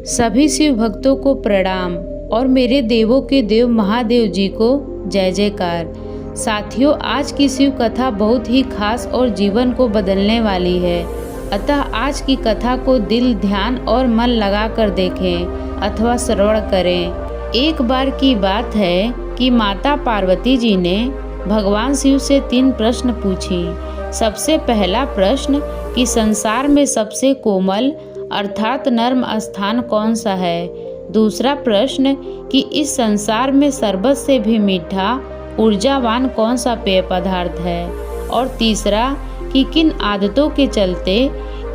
सभी शिव भक्तों को प्रणाम और मेरे देवों के देव महादेव जी को जय जयकार। साथियों, आज की शिव कथा बहुत ही खास और जीवन को बदलने वाली है। अतः आज की कथा को दिल, ध्यान और मन लगाकर देखें अथवा श्रवण करें। एक बार की बात है कि माता पार्वती जी ने भगवान शिव से 3 प्रश्न पूछी। सबसे पहला प्रश्न कि संसार में सबसे कोमल अर्थात नर्म स्थान कौन सा है। दूसरा प्रश्न कि इस संसार में शरबत से भी मीठा ऊर्जावान कौन सा पेय पदार्थ है। और तीसरा कि किन आदतों के चलते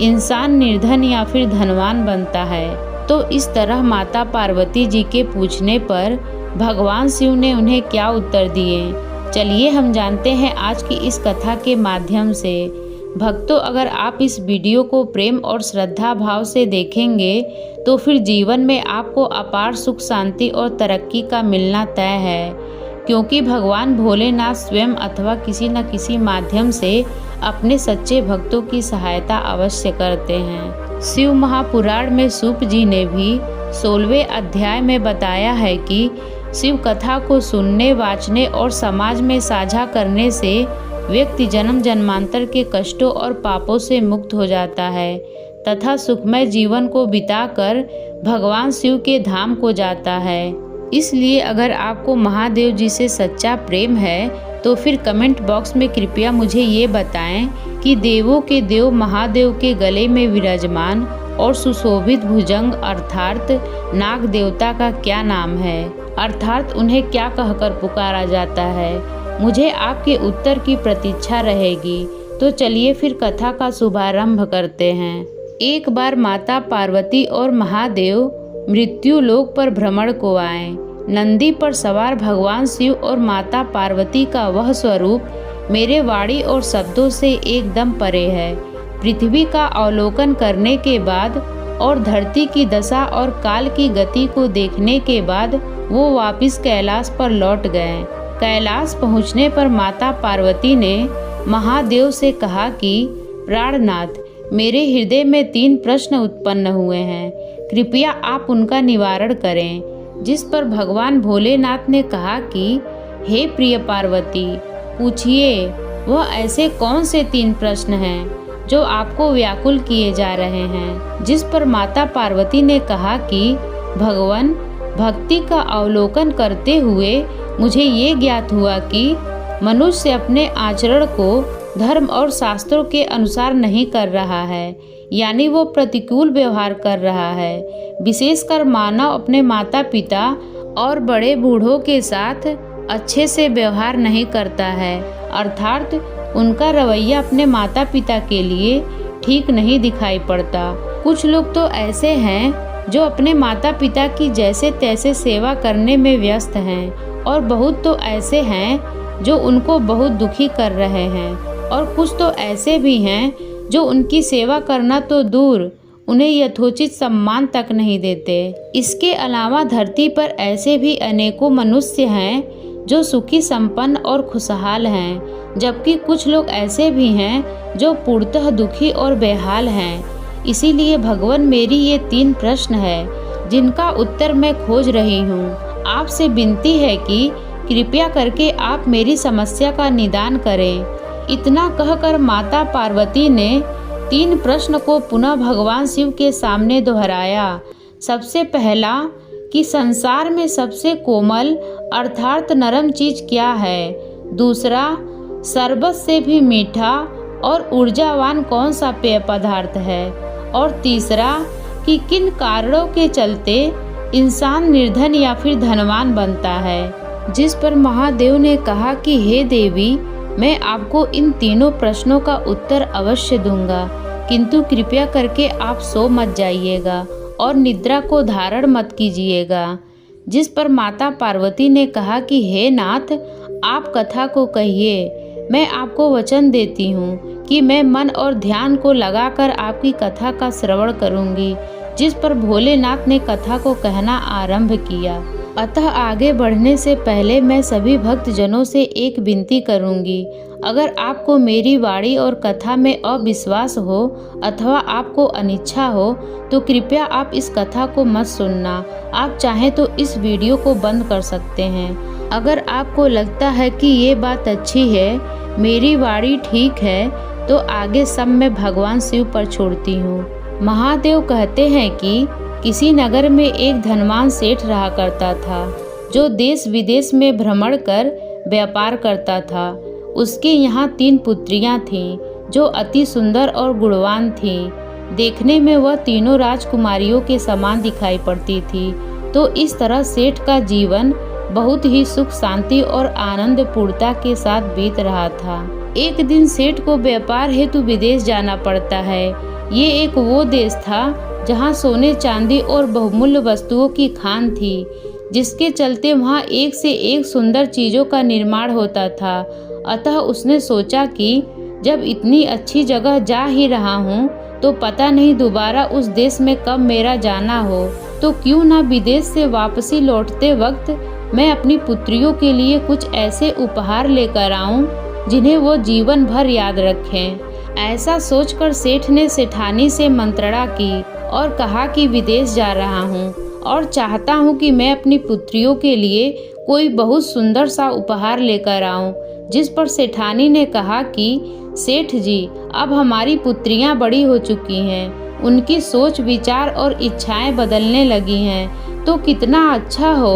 इंसान निर्धन या फिर धनवान बनता है। तो इस तरह माता पार्वती जी के पूछने पर भगवान शिव ने उन्हें क्या उत्तर दिए, चलिए हम जानते हैं आज की इस कथा के माध्यम से। भक्तों, अगर आप इस वीडियो को प्रेम और श्रद्धा भाव से देखेंगे तो फिर जीवन में आपको अपार सुख, शांति और तरक्की का मिलना तय है, क्योंकि भगवान भोलेनाथ स्वयं अथवा किसी न किसी माध्यम से अपने सच्चे भक्तों की सहायता अवश्य करते हैं। शिव महापुराण में सूत जी ने भी 16वें अध्याय में बताया है कि शिव कथा को सुनने, वाचने और समाज में साझा करने से व्यक्ति जन्म जन्मांतर के कष्टों और पापों से मुक्त हो जाता है तथा सुखमय जीवन को बिताकर भगवान शिव के धाम को जाता है। इसलिए अगर आपको महादेव जी से सच्चा प्रेम है तो फिर कमेंट बॉक्स में कृपया मुझे ये बताएं कि देवों के देव महादेव के गले में विराजमान और सुशोभित भुजंग अर्थात नाग देवता का क्या नाम है, अर्थात उन्हें क्या कहकर पुकारा जाता है। मुझे आपके उत्तर की प्रतीक्षा रहेगी। तो चलिए फिर कथा का शुभारंभ करते हैं। एक बार माता पार्वती और महादेव मृत्यु लोक पर भ्रमण को आए। नंदी पर सवार भगवान शिव और माता पार्वती का वह स्वरूप मेरे वाणी और शब्दों से एकदम परे है। पृथ्वी का अवलोकन करने के बाद और धरती की दशा और काल की गति को देखने के बाद वो वापिस कैलाश पर लौट गए। कैलाश पहुँचने पर माता पार्वती ने महादेव से कहा कि प्राणनाथ, मेरे हृदय में 3 प्रश्न उत्पन्न हुए हैं, कृपया आप उनका निवारण करें। जिस पर भगवान भोलेनाथ ने कहा कि हे प्रिय पार्वती, पूछिए वह ऐसे कौन से 3 प्रश्न हैं जो आपको व्याकुल किए जा रहे हैं। जिस पर माता पार्वती ने कहा कि भगवान, भक्ति का अवलोकन करते हुए मुझे ये ज्ञात हुआ कि मनुष्य अपने आचरण को धर्म और शास्त्रों के अनुसार नहीं कर रहा है, यानी वो प्रतिकूल व्यवहार कर रहा है। विशेषकर मानव अपने माता पिता और बड़े बूढ़ों के साथ अच्छे से व्यवहार नहीं करता है, अर्थात उनका रवैया अपने माता पिता के लिए ठीक नहीं दिखाई पड़ता। कुछ लोग तो ऐसे हैं जो अपने माता पिता की जैसे तैसे सेवा करने में व्यस्त हैं, और बहुत तो ऐसे हैं जो उनको बहुत दुखी कर रहे हैं, और कुछ तो ऐसे भी हैं जो उनकी सेवा करना तो दूर, उन्हें यथोचित सम्मान तक नहीं देते। इसके अलावा धरती पर ऐसे भी अनेकों मनुष्य हैं जो सुखी, संपन्न और खुशहाल हैं, जबकि कुछ लोग ऐसे भी हैं जो पूर्णतः दुखी और बेहाल हैं। इसीलिए भगवान, मेरी ये 3 प्रश्न है जिनका उत्तर मैं खोज रही हूँ। आपसे विनती है कि कृपया करके आप मेरी समस्या का निदान करें। इतना कहकर माता पार्वती ने 3 प्रश्न को पुनः भगवान शिव के सामने दोहराया। सबसे पहला कि संसार में सबसे कोमल अर्थात नरम चीज क्या है। दूसरा, शरबत से भी मीठा और ऊर्जावान कौन सा पेय पदार्थ है। और तीसरा कि किन कारणों के चलते इंसान निर्धन या फिर धनवान बनता है। जिस पर महादेव ने कहा कि हे देवी, मैं आपको इन तीनों प्रश्नों का उत्तर अवश्य दूंगा, किंतु कृपया करके आप सो मत जाइएगा और निद्रा को धारण मत कीजिएगा। जिस पर माता पार्वती ने कहा कि हे नाथ, आप कथा को कहिए, मैं आपको वचन देती हूँ कि मैं मन और ध्यान को लगाकर आपकी कथा का श्रवण करूँगी। जिस पर भोलेनाथ ने कथा को कहना आरंभ किया। अतः आगे बढ़ने से पहले मैं सभी भक्तजनों से एक विनती करूँगी। अगर आपको मेरी वाणी और कथा में अविश्वास हो अथवा आपको अनिच्छा हो तो कृपया आप इस कथा को मत सुनना। आप चाहें तो इस वीडियो को बंद कर सकते हैं। अगर आपको लगता है कि ये बात अच्छी है, मेरी वाणी ठीक है, तो आगे सब मैं भगवान शिव पर छोड़ती हूँ। महादेव कहते हैं कि किसी नगर में एक धनवान सेठ रहा करता था, जो देश विदेश में भ्रमण कर व्यापार करता था। उसके यहाँ 3 पुत्रियाँ थीं, जो अति सुंदर और गुणवान थीं। देखने में वह तीनों राजकुमारियों के समान दिखाई पड़ती थी। तो इस तरह सेठ का जीवन बहुत ही सुख शांति और आनंद पूर्णता के साथ बीत रहा था। एक दिन सेठ को व्यापार हेतु विदेश जाना पड़ता है। ये एक वो देश था जहाँ सोने चांदी और बहुमूल्य वस्तुओं की खान थी, जिसके चलते वहाँ एक से एक सुंदर चीज़ों का निर्माण होता था। अतः उसने सोचा कि जब इतनी अच्छी जगह जा ही रहा हूँ तो पता नहीं दोबारा उस देश में कब मेरा जाना हो, तो क्यों ना विदेश से वापसी लौटते वक्त मैं अपनी पुत्रियों के लिए कुछ ऐसे उपहार लेकर आऊं जिन्हें वो जीवन भर याद रखें। ऐसा सोचकर सेठ ने सेठानी से मंत्रणा की और कहा कि विदेश जा रहा हूँ और चाहता हूँ कि मैं अपनी पुत्रियों के लिए कोई बहुत सुंदर सा उपहार लेकर आऊँ। जिस पर सेठानी ने कहा कि सेठ जी, अब हमारी पुत्रियाँ बड़ी हो चुकी हैं, उनकी सोच विचार और इच्छाएं बदलने लगी हैं, तो कितना अच्छा हो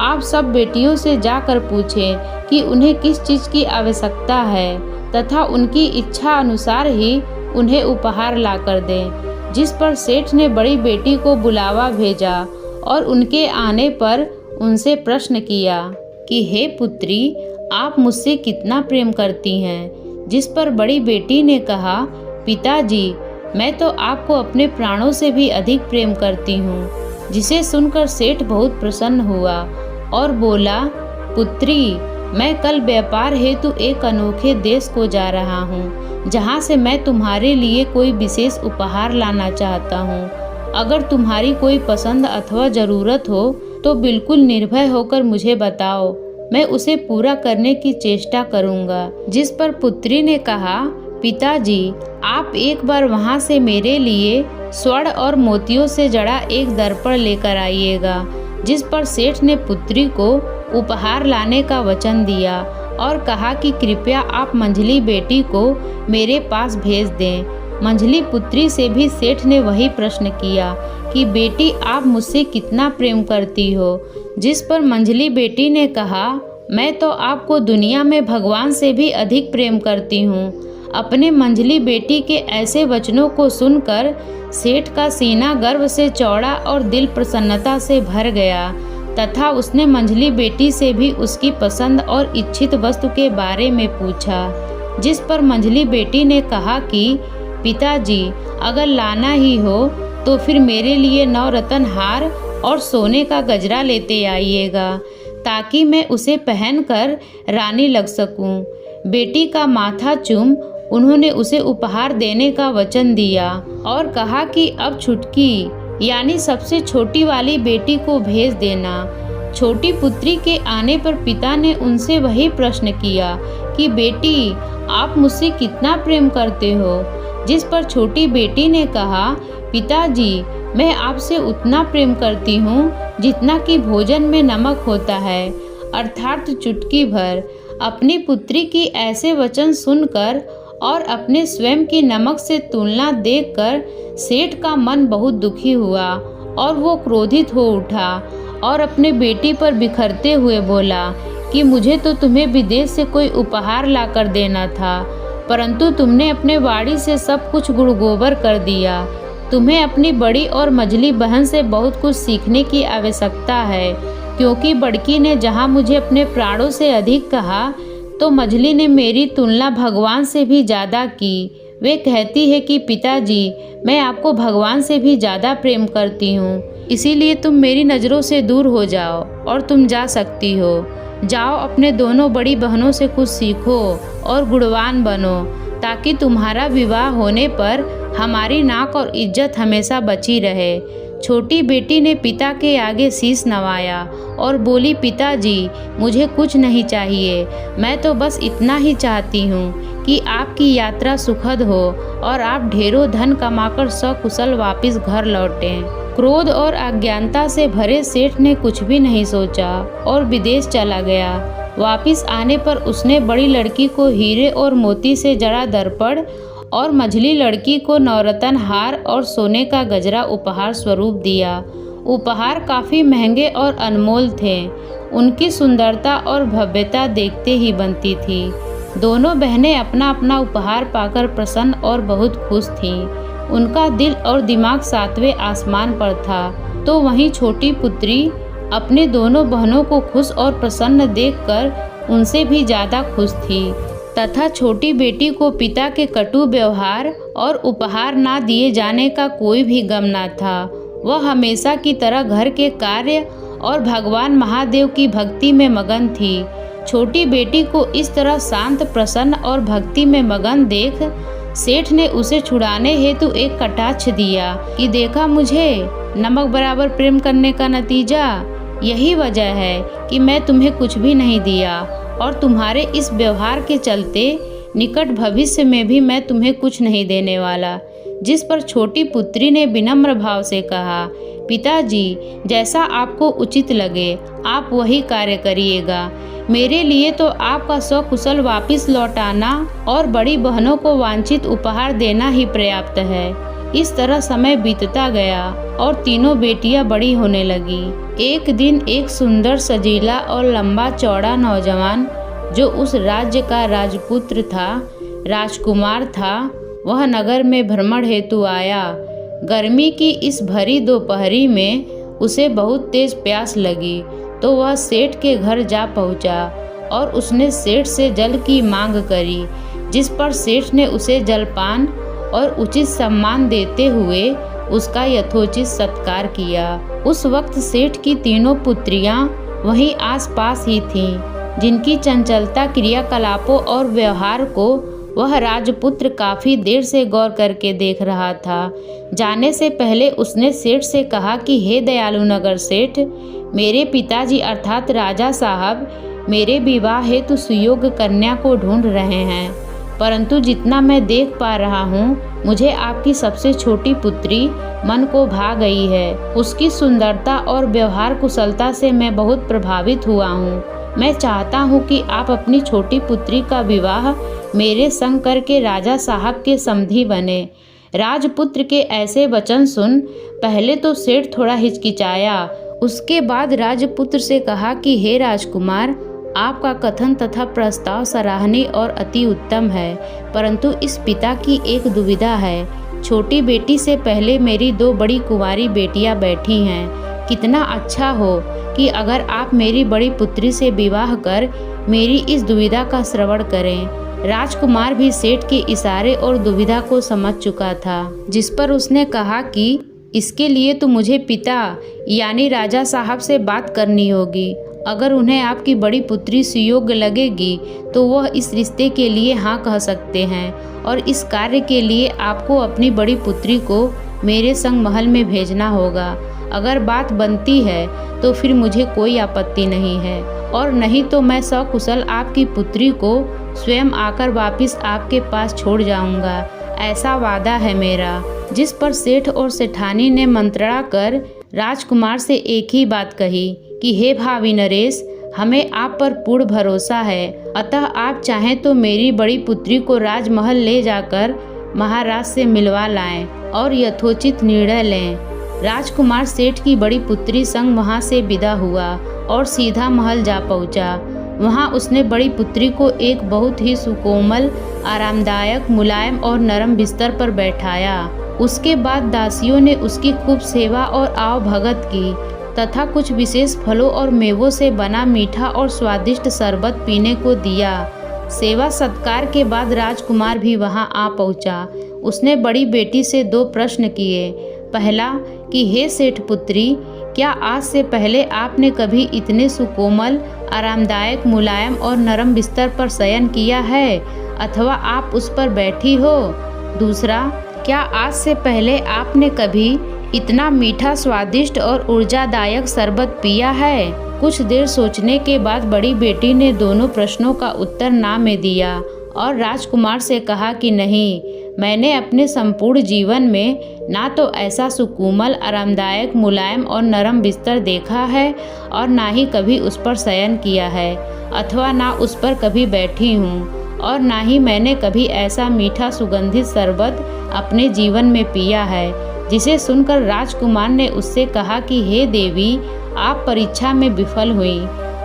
आप सब बेटियों से जाकर पूछें कि उन्हें किस चीज़ की आवश्यकता है तथा उनकी इच्छा अनुसार ही उन्हें उपहार ला कर दें। जिस पर सेठ ने बड़ी बेटी को बुलावा भेजा और उनके आने पर उनसे प्रश्न किया कि हे पुत्री, आप मुझसे कितना प्रेम करती हैं। जिस पर बड़ी बेटी ने कहा, पिताजी, मैं तो आपको अपने प्राणों से भी अधिक प्रेम करती हूँ। जिसे सुनकर सेठ बहुत प्रसन्न हुआ और बोला, पुत्री, मैं कल व्यापार हेतु एक अनोखे देश को जा रहा हूँ, जहाँ से मैं तुम्हारे लिए कोई विशेष उपहार लाना चाहता हूँ। अगर तुम्हारी कोई पसंद अथवा ज़रूरत हो तो बिल्कुल निर्भय होकर मुझे बताओ, मैं उसे पूरा करने की चेष्टा करूँगा। जिस पर पुत्री ने कहा, पिताजी, आप एक बार वहाँ से मेरे लिए स्वर्ण और मोतियों से जड़ा एक दर्पण लेकर आइएगा। जिस पर सेठ ने पुत्री को उपहार लाने का वचन दिया और कहा कि कृपया आप मंझली बेटी को मेरे पास भेज दें। मंझली पुत्री से भी सेठ ने वही प्रश्न किया कि बेटी, आप मुझसे कितना प्रेम करती हो। जिस पर मंझली बेटी ने कहा, मैं तो आपको दुनिया में भगवान से भी अधिक प्रेम करती हूँ। अपने मंझली बेटी के ऐसे वचनों को सुनकर सेठ का सीना गर्व से चौड़ा और दिल प्रसन्नता से भर गया तथा उसने मंझली बेटी से भी उसकी पसंद और इच्छित वस्तु के बारे में पूछा। जिस पर मंझली बेटी ने कहा कि पिताजी, अगर लाना ही हो तो फिर मेरे लिए 9 रत्न हार और सोने का गजरा लेते आइएगा, ताकि मैं उसे पहनकर रानी लग सकूं। बेटी का माथा चूम उन्होंने उसे उपहार देने का वचन दिया और कहा कि अब छुटकी यानी सबसे छोटी वाली बेटी को भेज देना। छोटी पुत्री के आने पर पिता ने उनसे वही प्रश्न किया कि बेटी, आप मुझसे कितना प्रेम करते हो। जिस पर छोटी बेटी ने कहा, पिताजी, मैं आपसे उतना प्रेम करती हूँ जितना कि भोजन में नमक होता है, अर्थात चुटकी भर। अपनी पुत्री की ऐसे वचन सुनकर और अपने स्वयं की नमक से तुलना देखकर सेठ का मन बहुत दुखी हुआ और वो क्रोधित हो उठा और अपने बेटी पर बिखरते हुए बोला कि मुझे तो तुम्हें विदेश से कोई उपहार ला कर देना था, परंतु तुमने अपने वाणी से सब कुछ गुड़गोबर कर दिया। तुम्हें अपनी बड़ी और मझली बहन से बहुत कुछ सीखने की आवश्यकता है, क्योंकि बड़की ने जहाँ मुझे अपने प्राणों से अधिक कहा तो मझली ने मेरी तुलना भगवान से भी ज़्यादा की। वे कहती है कि पिताजी, मैं आपको भगवान से भी ज़्यादा प्रेम करती हूँ, इसीलिए तुम मेरी नज़रों से दूर हो जाओ और तुम जा सकती हो। जाओ, अपने दोनों बड़ी बहनों से कुछ सीखो और गुणवान बनो, ताकि तुम्हारा विवाह होने पर हमारी नाक और इज्जत हमेशा बची रहे। छोटी बेटी ने पिता के आगे शीश नवाया और बोली, पिताजी मुझे कुछ नहीं चाहिए, मैं तो बस इतना ही चाहती हूँ कि आपकी यात्रा सुखद हो और आप ढेरों धन कमाकर सकुशल वापस घर लौटें। क्रोध और अज्ञानता से भरे सेठ ने कुछ भी नहीं सोचा और विदेश चला गया। वापस आने पर उसने बड़ी लड़की को हीरे और मोती से जड़ा दर्पण और मझली लड़की को नवरत्न हार और सोने का गजरा उपहार स्वरूप दिया। उपहार काफ़ी महंगे और अनमोल थे। उनकी सुंदरता और भव्यता देखते ही बनती थी। दोनों बहनें अपना अपना उपहार पाकर प्रसन्न और बहुत खुश थीं। उनका दिल और दिमाग सातवें आसमान पर था। तो वहीं छोटी पुत्री अपने दोनों बहनों को खुश और प्रसन्न देखकर उनसे भी ज़्यादा खुश थी तथा छोटी बेटी को पिता के कटु व्यवहार और उपहार ना दिए जाने का कोई भी गम न था। वह हमेशा की तरह घर के कार्य और भगवान महादेव की भक्ति में मगन थी। छोटी बेटी को इस तरह शांत, प्रसन्न और भक्ति में मगन देख सेठ ने उसे छुड़ाने हेतु एक कटाक्ष दिया कि देखा मुझे, नमक बराबर प्रेम करने का नतीजा यही वजह है कि मैं तुम्हें कुछ भी नहीं दिया और तुम्हारे इस व्यवहार के चलते निकट भविष्य में भी मैं तुम्हें कुछ नहीं देने वाला। जिस पर छोटी पुत्री ने विनम्र भाव से कहा, पिताजी जैसा आपको उचित लगे आप वही कार्य करिएगा। मेरे लिए तो आपका सकुशल वापस लौटाना और बड़ी बहनों को वांछित उपहार देना ही पर्याप्त है। इस तरह समय बीतता गया और तीनों बेटियां बड़ी होने लगी। एक दिन एक सुंदर, सजीला और लंबा चौड़ा नौजवान जो उस राज्य का राजपुत्र था, राजकुमार था, वह नगर में भ्रमण हेतु आया। गर्मी की इस भरी दोपहरी में उसे बहुत तेज प्यास लगी तो वह सेठ के घर जा पहुंचा और उसने सेठ से जल की मांग करी, जिस पर सेठ ने उसे जलपान और उचित सम्मान देते हुए उसका यथोचित सत्कार किया। उस वक्त सेठ की तीनों पुत्रियां वहीं आसपास ही थीं, जिनकी चंचलता, क्रियाकलापों और व्यवहार को वह राजपुत्र काफ़ी देर से गौर करके देख रहा था। जाने से पहले उसने सेठ से कहा कि हे दयालु नगर सेठ, मेरे पिताजी अर्थात राजा साहब मेरे विवाह हेतु सुयोग्य कन्या को ढूंढ रहे हैं, परंतु जितना मैं देख पा रहा हूँ मुझे आपकी सबसे छोटी पुत्री मन को भा गई है। उसकी सुंदरता और व्यवहार कुशलता से मैं बहुत प्रभावित हुआ हूँ। मैं चाहता हूँ कि आप अपनी छोटी पुत्री का विवाह मेरे संग करके राजा साहब के समधी बने। राजपुत्र के ऐसे वचन सुन पहले तो सेठ थोड़ा हिचकिचाया, उसके बाद राजपुत्र से कहा कि हे राजकुमार, आपका कथन तथा प्रस्ताव सराहनीय और अति उत्तम है, परंतु इस पिता की एक दुविधा है। छोटी बेटी से पहले मेरी दो बड़ी कुंवारी बेटियां बैठी हैं। कितना अच्छा हो कि अगर आप मेरी बड़ी पुत्री से विवाह कर मेरी इस दुविधा का श्रवण करें। राजकुमार भी सेठ के इशारे और दुविधा को समझ चुका था, जिस पर उसने कहा कि इसके लिए तो मुझे पिता यानी राजा साहब से बात करनी होगी। अगर उन्हें आपकी बड़ी पुत्री सुयोग्य लगेगी तो वह इस रिश्ते के लिए हाँ कह सकते हैं और इस कार्य के लिए आपको अपनी बड़ी पुत्री को मेरे संग महल में भेजना होगा। अगर बात बनती है तो फिर मुझे कोई आपत्ति नहीं है, और नहीं तो मैं सकुशल आपकी पुत्री को स्वयं आकर वापस आपके पास छोड़ जाऊंगा, ऐसा वादा है मेरा। जिस पर सेठ और सेठानी ने मंत्रणा कर राजकुमार से एक ही बात कही कि हे भावी नरेश, हमें आप पर पूर्ण भरोसा है, अतः आप चाहें तो मेरी बड़ी पुत्री को राजमहल ले जाकर महाराज से मिलवा लाएं और यथोचित निर्णय लें। राजकुमार सेठ की बड़ी पुत्री संग वहां से विदा हुआ और सीधा महल जा पहुंचा। वहां उसने बड़ी पुत्री को एक बहुत ही सुकोमल, आरामदायक, मुलायम और नरम बिस्तर पर बैठाया। उसके बाद दासियों ने उसकी खूब सेवा और आवभगत की तथा कुछ विशेष फलों और मेवों से बना मीठा और स्वादिष्ट शरबत पीने को दिया। सेवा सत्कार के बाद राजकुमार भी वहां आ पहुंचा। उसने बड़ी बेटी से दो प्रश्न किए। पहला कि हे सेठ पुत्री, क्या आज से पहले आपने कभी इतने सुकोमल, आरामदायक, मुलायम और नरम बिस्तर पर शयन किया है अथवा आप उस पर बैठी हो? दूसरा, क्या आज से पहले आपने कभी इतना मीठा, स्वादिष्ट और ऊर्जादायक शरबत पिया है? कुछ देर सोचने के बाद बड़ी बेटी ने दोनों प्रश्नों का उत्तर ना में दिया और राजकुमार से कहा कि नहीं, मैंने अपने संपूर्ण जीवन में ना तो ऐसा सुकोमल, आरामदायक, मुलायम और नरम बिस्तर देखा है और ना ही कभी उस पर शयन किया है अथवा ना उस पर कभी बैठी हूँ, और ना ही मैंने कभी ऐसा मीठा सुगंधित शरबत अपने जीवन में पिया है। जिसे सुनकर राजकुमार ने उससे कहा कि हे देवी, आप परीक्षा में विफल हुई,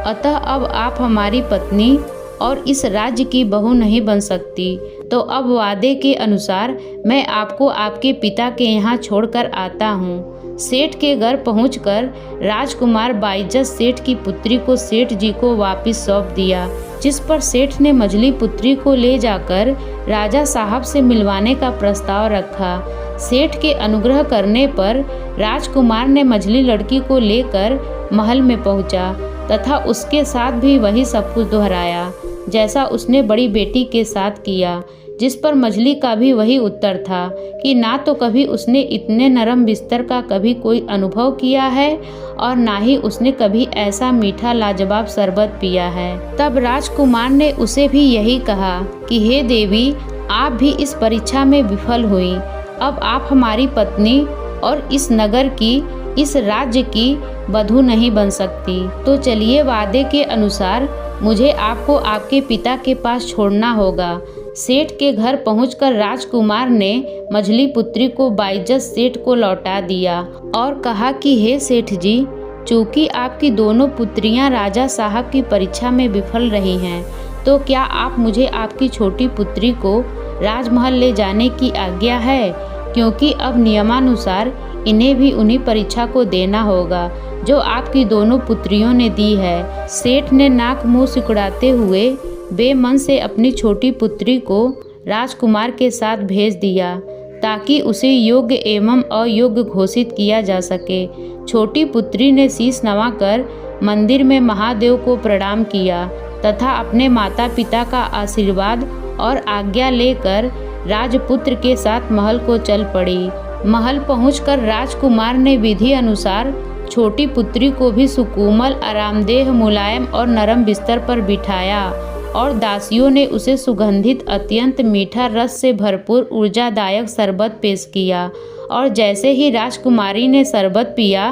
अतः अब आप हमारी पत्नी और इस राज्य की बहू नहीं बन सकती। तो अब वादे के अनुसार मैं आपको आपके पिता के यहाँ छोड़कर आता हूँ। सेठ के घर पहुंचकर राजकुमार बाइज्जत सेठ की पुत्री को सेठ जी को वापस सौंप दिया, जिस पर सेठ ने मझली पुत्री को ले जाकर राजा साहब से मिलवाने का प्रस्ताव रखा। सेठ के अनुग्रह करने पर राजकुमार ने मझली लड़की को लेकर महल में पहुंचा तथा उसके साथ भी वही सब कुछ दोहराया जैसा उसने बड़ी बेटी के साथ किया, जिस पर मझली का भी वही उत्तर था कि ना तो कभी उसने इतने नरम बिस्तर का कभी कोई अनुभव किया है और ना ही उसने कभी ऐसा मीठा लाजवाब शरबत पिया है। तब राजकुमार ने उसे भी यही कहा कि हे देवी, आप भी इस परीक्षा में विफल हुई। अब आप हमारी पत्नी और इस नगर की, इस राज्य की बधू नहीं बन सकती। तो चलिए, वादे के अनुसार मुझे आपको आपके पिता के पास छोड़ना होगा। सेठ के घर पहुंचकर राजकुमार ने मझली पुत्री को बाइज्जत सेठ को लौटा दिया और कहा कि हे सेठ जी, चूंकि आपकी दोनों पुत्रियां राजा साहब की परीक्षा में विफल रही हैं, तो क्या आप मुझे आपकी छोटी पुत्री को राजमहल ले जाने की आज्ञा है, क्योंकि अब नियमानुसार इन्हें भी उन्हीं परीक्षा को देना होगा जो आपकी दोनों पुत्रियों ने दी है। सेठ ने नाक मुंह सिकुड़ाते हुए बेमन से अपनी छोटी पुत्री को राजकुमार के साथ भेज दिया ताकि उसे योग्य एवं अयोग्य घोषित किया जा सके। छोटी पुत्री ने शीश नवाकर मंदिर में महादेव को प्रणाम किया तथा अपने माता पिता का आशीर्वाद और आज्ञा लेकर राजपुत्र के साथ महल को चल पड़ी। महल पहुंचकर राजकुमार ने विधि अनुसार छोटी पुत्री को भी सुकोमल, आरामदेह, मुलायम और नरम बिस्तर पर बिठाया और दासियों ने उसे सुगंधित, अत्यंत मीठा रस से भरपूर ऊर्जादायक शरबत पेश किया। और जैसे ही राजकुमारी ने शरबत पिया,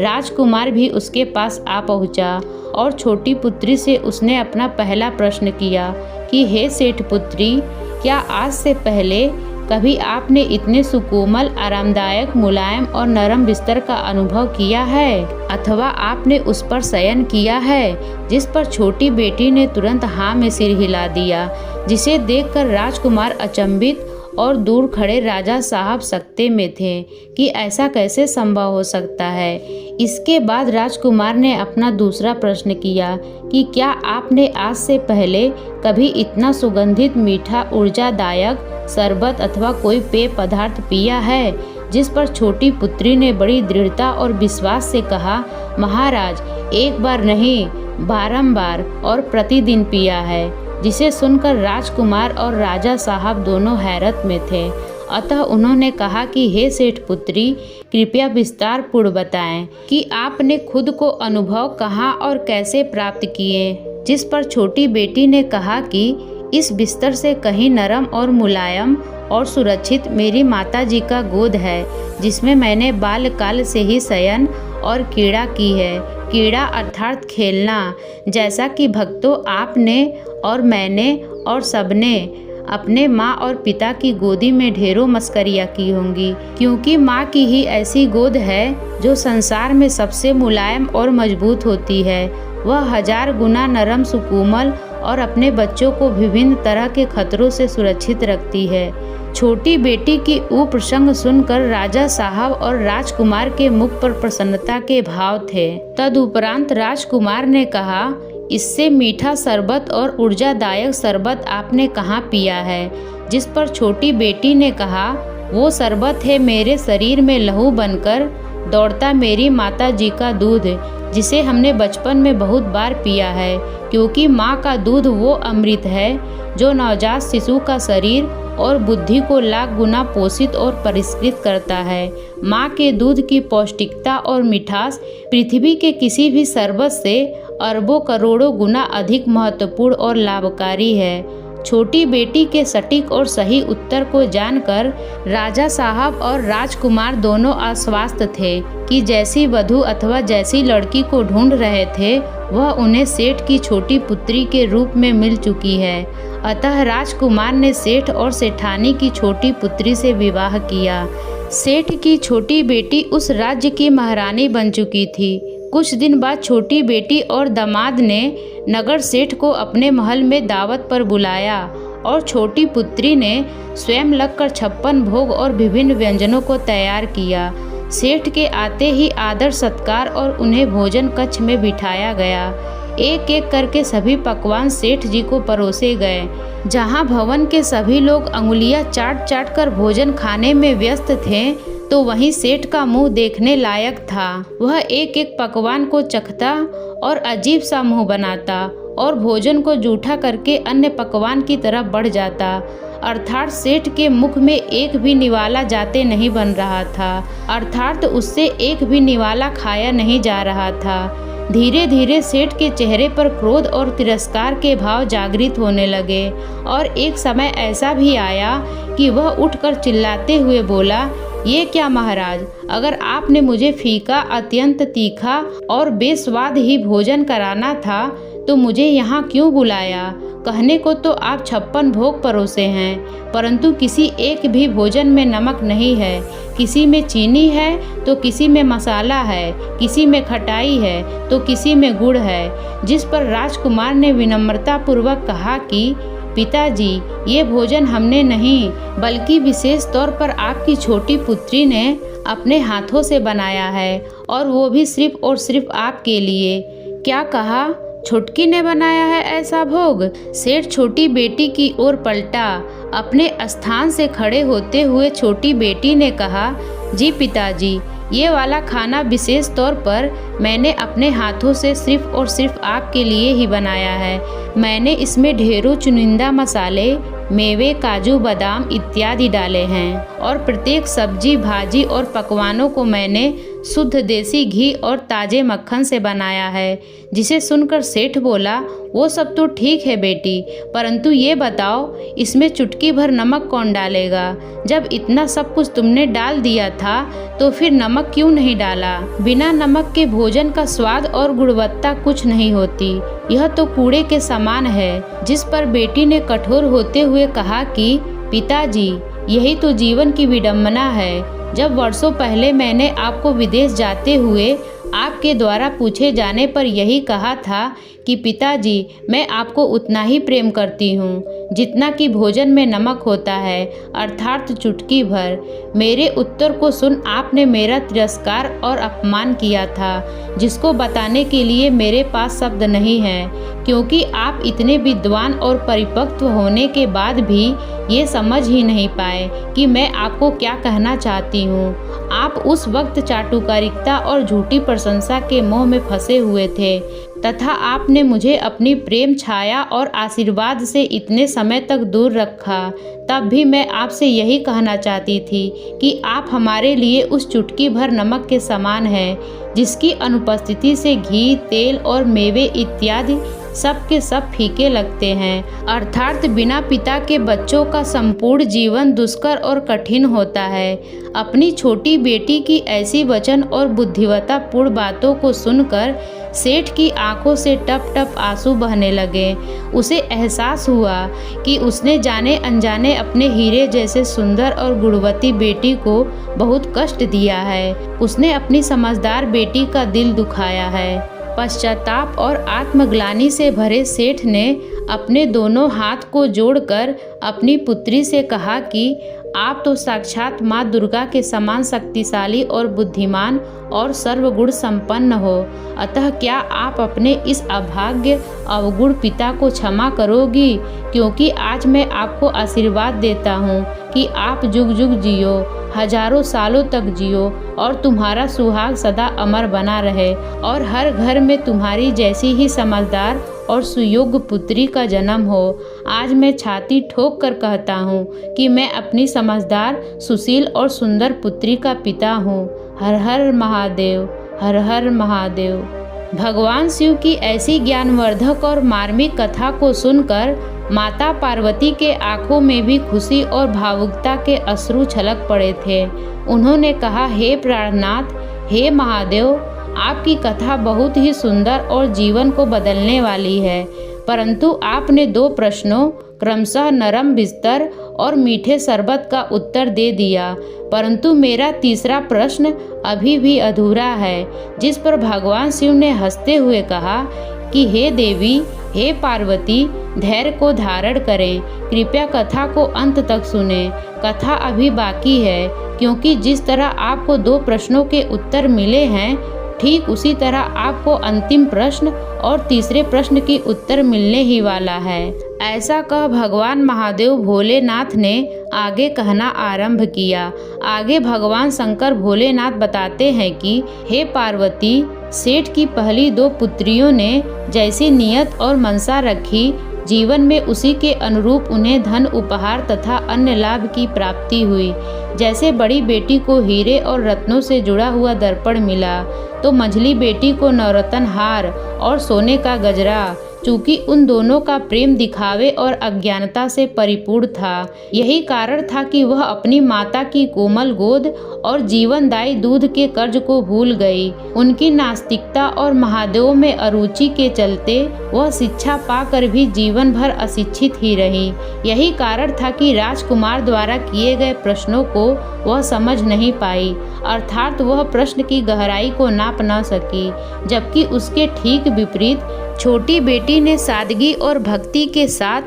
राजकुमार भी उसके पास आ पहुंचा और छोटी पुत्री से उसने अपना पहला प्रश्न किया कि हे सेठ पुत्री, क्या आज से पहले कभी आपने इतने सुकोमल, आरामदायक, मुलायम और नरम बिस्तर का अनुभव किया है अथवा आपने उस पर शयन किया है? जिस पर छोटी बेटी ने तुरंत हाँ में सिर हिला दिया, जिसे देखकर राजकुमार अचंभित और दूर खड़े राजा साहब सकते में थे कि ऐसा कैसे संभव हो सकता है। इसके बाद राजकुमार ने अपना दूसरा प्रश्न किया कि क्या आपने आज से पहले कभी इतना सुगंधित, मीठा, ऊर्जादायक शरबत अथवा कोई पेय पदार्थ पिया है? जिस पर छोटी पुत्री ने बड़ी दृढ़ता और विश्वास से कहा, महाराज, एक बार नहीं, बारंबार और प्रतिदिन पिया है। जिसे सुनकर राजकुमार और राजा साहब दोनों हैरत में थे। अतः उन्होंने कहा कि हे सेठ पुत्री, कृपया विस्तार पूर्ण बताएं कि आपने खुद को अनुभव कहाँ और कैसे प्राप्त किए। जिस पर छोटी बेटी ने कहा कि इस बिस्तर से कहीं नरम और मुलायम और सुरक्षित मेरी माताजी का गोद है, जिसमें मैंने बालकाल से ही शयन और क्रीड़ा की है। क्रीड़ा अर्थात खेलना, जैसा कि भक्तों आपने और मैंने और सबने अपने माँ और पिता की गोदी में ढेरों मस्करियाँ की होंगी, क्योंकि माँ की ही ऐसी गोद है जो संसार में सबसे मुलायम और मजबूत होती है। वह 1000 गुना नरम, सुकोमल और अपने बच्चों को विभिन्न तरह के खतरों से सुरक्षित रखती है। छोटी बेटी की प्रसंग सुनकर राजा साहब और राजकुमार के मुख पर प्रसन्नता के भाव थे। तदुपरांत राजकुमार ने कहा, इससे मीठा शरबत और ऊर्जादायक शरबत आपने कहाँ पिया है? जिस पर छोटी बेटी ने कहा, वो शरबत है मेरे शरीर में लहू बनकर दौड़ता मेरी माता जी का दूध, जिसे हमने बचपन में बहुत बार पिया है, क्योंकि माँ का दूध वो अमृत है जो नवजात शिशु का शरीर और बुद्धि को लाख गुना पोषित और परिष्कृत करता है। माँ के दूध की पौष्टिकता और मिठास पृथ्वी के किसी भी शरबत से अरबों करोड़ों गुना अधिक महत्वपूर्ण और लाभकारी है। छोटी बेटी के सटीक और सही उत्तर को जानकर राजा साहब और राजकुमार दोनों आश्वस्त थे कि जैसी वधू अथवा जैसी लड़की को ढूंढ रहे थे वह उन्हें सेठ की छोटी पुत्री के रूप में मिल चुकी है। अतः राजकुमार ने सेठ और सेठानी की छोटी पुत्री से विवाह किया। सेठ की छोटी बेटी उस राज्य की महारानी बन चुकी थी। कुछ दिन बाद छोटी बेटी और दामाद ने नगर सेठ को अपने महल में दावत पर बुलाया और छोटी पुत्री ने स्वयं लगकर 56 भोग और विभिन्न व्यंजनों को तैयार किया। सेठ के आते ही आदर सत्कार और उन्हें भोजन कक्ष में बिठाया गया। एक एक करके सभी पकवान सेठ जी को परोसे गए। जहां भवन के सभी लोग अंगुलियां चाट चाट कर भोजन खाने में व्यस्त थे, तो वहीं सेठ का मुंह देखने लायक था। वह एक एक पकवान को चखता और अजीब सा मुंह बनाता और भोजन को जूठा करके अन्य पकवान की तरफ बढ़ जाता। अर्थात सेठ के मुख में एक भी निवाला जाते नहीं बन रहा था, अर्थात उससे एक भी निवाला खाया नहीं जा रहा था। धीरे धीरे सेठ के चेहरे पर क्रोध और तिरस्कार के भाव जागृत होने लगे और एक समय ऐसा भी आया कि वह उठकर चिल्लाते हुए बोला, ये क्या महाराज, अगर आपने मुझे फीका, अत्यंत तीखा और बेस्वाद ही भोजन कराना था तो मुझे यहाँ क्यों बुलाया? कहने को तो आप 56 भोग परोसे हैं, परंतु किसी एक भी भोजन में नमक नहीं है। किसी में चीनी है तो किसी में मसाला है, किसी में खटाई है तो किसी में गुड़ है। जिस पर राजकुमार ने विनम्रता पूर्वक कहा कि पिताजी, ये भोजन हमने नहीं बल्कि विशेष तौर पर आपकी छोटी पुत्री ने अपने हाथों से बनाया है, और वो भी सिर्फ और सिर्फ आपके लिए। क्या कहा? छुटकी ने बनाया है ऐसा भोग? सेठ छोटी बेटी की ओर पलटा। अपने स्थान से खड़े होते हुए छोटी बेटी ने कहा, जी पिताजी, ये वाला खाना विशेष तौर पर मैंने अपने हाथों से सिर्फ और सिर्फ आपके लिए ही बनाया है। मैंने इसमें ढेरों चुनिंदा मसाले, मेवे, काजू, बादाम इत्यादि डाले हैं और प्रत्येक सब्जी, भाजी और पकवानों को मैंने शुद्ध देसी घी और ताजे मक्खन से बनाया है। जिसे सुनकर सेठ बोला, वो सब तो ठीक है बेटी, परंतु ये बताओ इसमें चुटकी भर नमक कौन डालेगा? जब इतना सब कुछ तुमने डाल दिया था तो फिर नमक क्यों नहीं डाला? बिना नमक के भोजन का स्वाद और गुणवत्ता कुछ नहीं होती। यह तो कूड़े के समान है। जिस पर बेटी ने कठोर होते हुए कहा कि पिताजी, यही तो जीवन की विडंबना है। जब वर्षों पहले मैंने आपको विदेश जाते हुए आपके द्वारा पूछे जाने पर यही कहा था कि पिताजी, मैं आपको उतना ही प्रेम करती हूँ जितना कि भोजन में नमक होता है, अर्थात चुटकी भर। मेरे उत्तर को सुन आपने मेरा तिरस्कार और अपमान किया था, जिसको बताने के लिए मेरे पास शब्द नहीं है, क्योंकि आप इतने विद्वान और परिपक्व होने के बाद भी ये समझ ही नहीं पाए कि मैं आपको क्या कहना चाहती हूँ। आप उस वक्त चाटुकारिता और झूठी प्रशंसा के मोह में फंसे हुए थे तथा आपने मुझे अपनी प्रेम छाया और आशीर्वाद से इतने समय तक दूर रखा। तब भी मैं आपसे यही कहना चाहती थी कि आप हमारे लिए उस चुटकी भर नमक के समान हैं, जिसकी अनुपस्थिति से घी, तेल और मेवे इत्यादि सब के सब फीके लगते हैं। अर्थात बिना पिता के बच्चों का संपूर्ण जीवन दुष्कर और कठिन होता है। अपनी छोटी बेटी की ऐसी वचन और बुद्धिमत्तापूर्ण बातों को सुनकर सेठ की आंखों से टप टप आंसू बहने लगे। उसे एहसास हुआ कि उसने जाने अनजाने अपने हीरे जैसे सुंदर और गुणवती बेटी को बहुत कष्ट दिया है। उसने अपनी समझदार बेटी का दिल दुखाया है। पश्चाताप और आत्मग्लानि से भरे सेठ ने अपने दोनों हाथ को जोड़कर अपनी पुत्री से कहा कि आप तो साक्षात माँ दुर्गा के समान शक्तिशाली और बुद्धिमान और सर्वगुण संपन्न हो, अतः क्या आप अपने इस अभाग्य अवगुण पिता को क्षमा करोगी? क्योंकि आज मैं आपको आशीर्वाद देता हूँ कि आप जुग जुग जियो हजारों सालों तक जियो और तुम्हारा सुहाग सदा अमर बना रहे और हर घर में तुम्हारी जैसी ही समझदार और सुयोग्य पुत्री का जन्म हो। आज मैं छाती ठोक कर कहता हूँ कि मैं अपनी समझदार, सुशील और सुंदर पुत्री का पिता हूँ। हर हर महादेव, हर हर महादेव। भगवान शिव की ऐसी ज्ञानवर्धक और मार्मिक कथा को सुनकर माता पार्वती के आंखों में भी खुशी और भावुकता के अश्रु छलक पड़े थे। उन्होंने कहा, हे प्राणनाथ, हे महादेव, आपकी कथा बहुत ही सुंदर और जीवन को बदलने वाली है, परंतु आपने 2 प्रश्नों क्रमशः नरम बिस्तर और मीठे शरबत का उत्तर दे दिया, परंतु मेरा तीसरा प्रश्न अभी भी अधूरा है। जिस पर भगवान शिव ने हंसते हुए कहा कि हे देवी, हे पार्वती, धैर्य को धारण करें, कृपया कथा को अंत तक सुने। कथा अभी बाकी है, क्योंकि जिस तरह आपको 2 प्रश्नों के उत्तर मिले हैं, ठीक उसी तरह आपको अंतिम प्रश्न और तीसरे प्रश्न की उत्तर मिलने ही वाला है। ऐसा कह भगवान महादेव भोलेनाथ ने आगे कहना आरंभ किया। आगे भगवान शंकर भोलेनाथ बताते हैं कि हे पार्वती, सेठ की पहली 2 पुत्रियों ने जैसी नियत और मनसा रखी, जीवन में उसी के अनुरूप उन्हें धन उपहार तथा अन्य लाभ की प्राप्ति हुई। जैसे बड़ी बेटी को हीरे और रत्नों से जुड़ा हुआ दर्पण मिला, तो मंझली बेटी को नवरत्न हार और सोने का गजरा। चूँकि उन दोनों का प्रेम दिखावे और अज्ञानता से परिपूर्ण था, यही कारण था कि वह अपनी माता की कोमल गोद और जीवनदायी दूध के कर्ज को भूल गई। उनकी नास्तिकता और महादेव में अरुचि के चलते वह शिक्षा पाकर भी जीवन भर अशिक्षित ही रही। यही कारण था कि राजकुमार द्वारा किए गए प्रश्नों को वह समझ नहीं पाई, अर्थात वह प्रश्न की गहराई को नाप न सकी। जबकि उसके ठीक विपरीत छोटी बेटी ने सादगी और भक्ति के साथ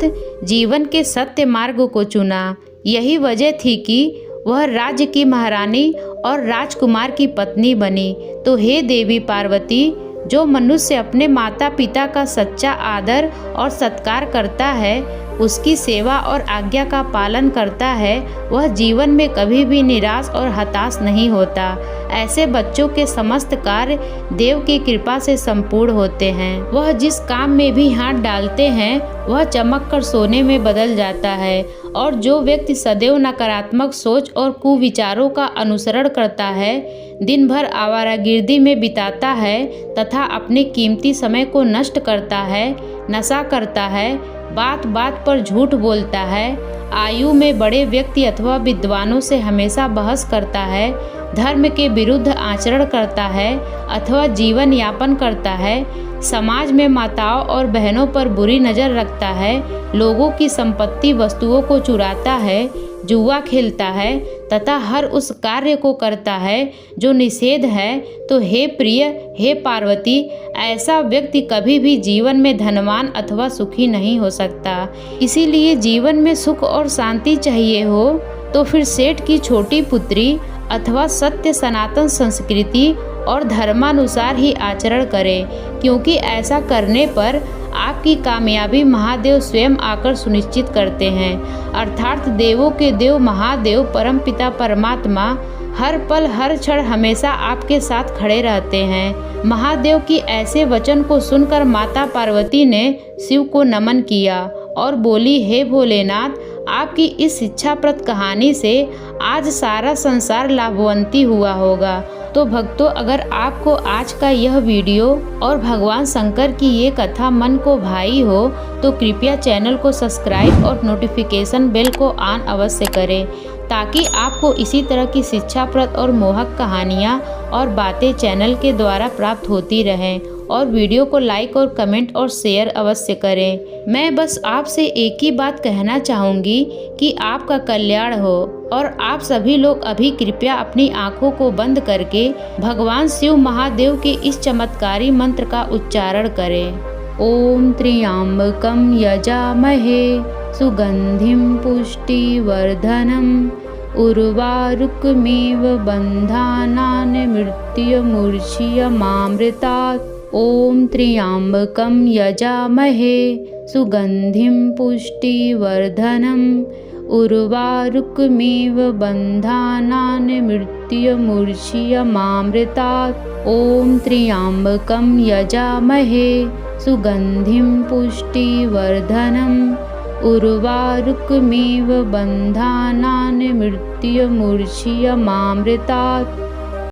जीवन के सत्य मार्ग को चुना। यही वजह थी कि वह राज्य की महारानी और राजकुमार की पत्नी बनी। तो हे देवी पार्वती, जो मनुष्य अपने माता पिता का सच्चा आदर और सत्कार करता है, उसकी सेवा और आज्ञा का पालन करता है, वह जीवन में कभी भी निराश और हताश नहीं होता। ऐसे बच्चों के समस्त कार्य देव की कृपा से संपूर्ण होते हैं। वह जिस काम में भी हाथ डालते हैं, वह चमक कर सोने में बदल जाता है। और जो व्यक्ति सदैव नकारात्मक सोच और कुविचारों का अनुसरण करता है, दिन भर आवारागर्दी में बिताता है तथा अपने कीमती समय को नष्ट करता है, नशा करता है, बात बात पर झूठ बोलता है, आयु में बड़े व्यक्ति अथवा विद्वानों से हमेशा बहस करता है, धर्म के विरुद्ध आचरण करता है अथवा जीवन यापन करता है, समाज में माताओं और बहनों पर बुरी नज़र रखता है, लोगों की संपत्ति वस्तुओं को चुराता है, जुआ खेलता है तथा हर उस कार्य को करता है जो निषेध है, तो हे प्रिय, हे पार्वती, ऐसा व्यक्ति कभी भी जीवन में धनवान अथवा सुखी नहीं हो सकता। इसीलिए जीवन में सुख और शांति चाहिए हो तो फिर सेठ की छोटी पुत्री अथवा सत्य सनातन संस्कृति और धर्मानुसार ही आचरण करें, क्योंकि ऐसा करने पर आपकी कामयाबी महादेव स्वयं आकर सुनिश्चित करते हैं। अर्थात देवों के देव महादेव परमपिता परमात्मा हर पल हर क्षण हमेशा आपके साथ खड़े रहते हैं। महादेव की ऐसे वचन को सुनकर माता पार्वती ने शिव को नमन किया और बोली, हे भोलेनाथ, आपकी इस शिक्षाप्रद कहानी से आज सारा संसार लाभवंती हुआ होगा। तो भक्तों, अगर आपको आज का यह वीडियो और भगवान शंकर की ये कथा मन को भाई हो तो कृपया चैनल को सब्सक्राइब और नोटिफिकेशन बेल को ऑन अवश्य करें, ताकि आपको इसी तरह की शिक्षाप्रद और मोहक कहानियाँ और बातें चैनल के द्वारा प्राप्त होती रहें। और वीडियो को लाइक और कमेंट और शेयर अवश्य करें। मैं बस आपसे एक ही बात कहना चाहूँगी कि आपका कल्याण हो। और आप सभी लोग अभी कृपया अपनी आँखों को बंद करके भगवान शिव महादेव के इस चमत्कारी मंत्र का उच्चारण करें। ओम त्र्यंबकं यजामहे सुगंधिं पुष्टिवर्धनम् उर्वारुकमिव बन्धानान् मृत्युर्मुक्षीयमामृतात्। ओम त्र्यंबकं यजामहे सुगंधिं पुष्टिवर्धनम् उर्वारुकमिव बन्धानान् मृत्युर्मुक्षीयमामृतात्। ॐ त्र्यम्बकं यजामहे सुगन्धिं पुष्टिवर्धनम्। उर्वारुकमिव बन्धानान् मृत्युर्मुक्षीयमामृतात्।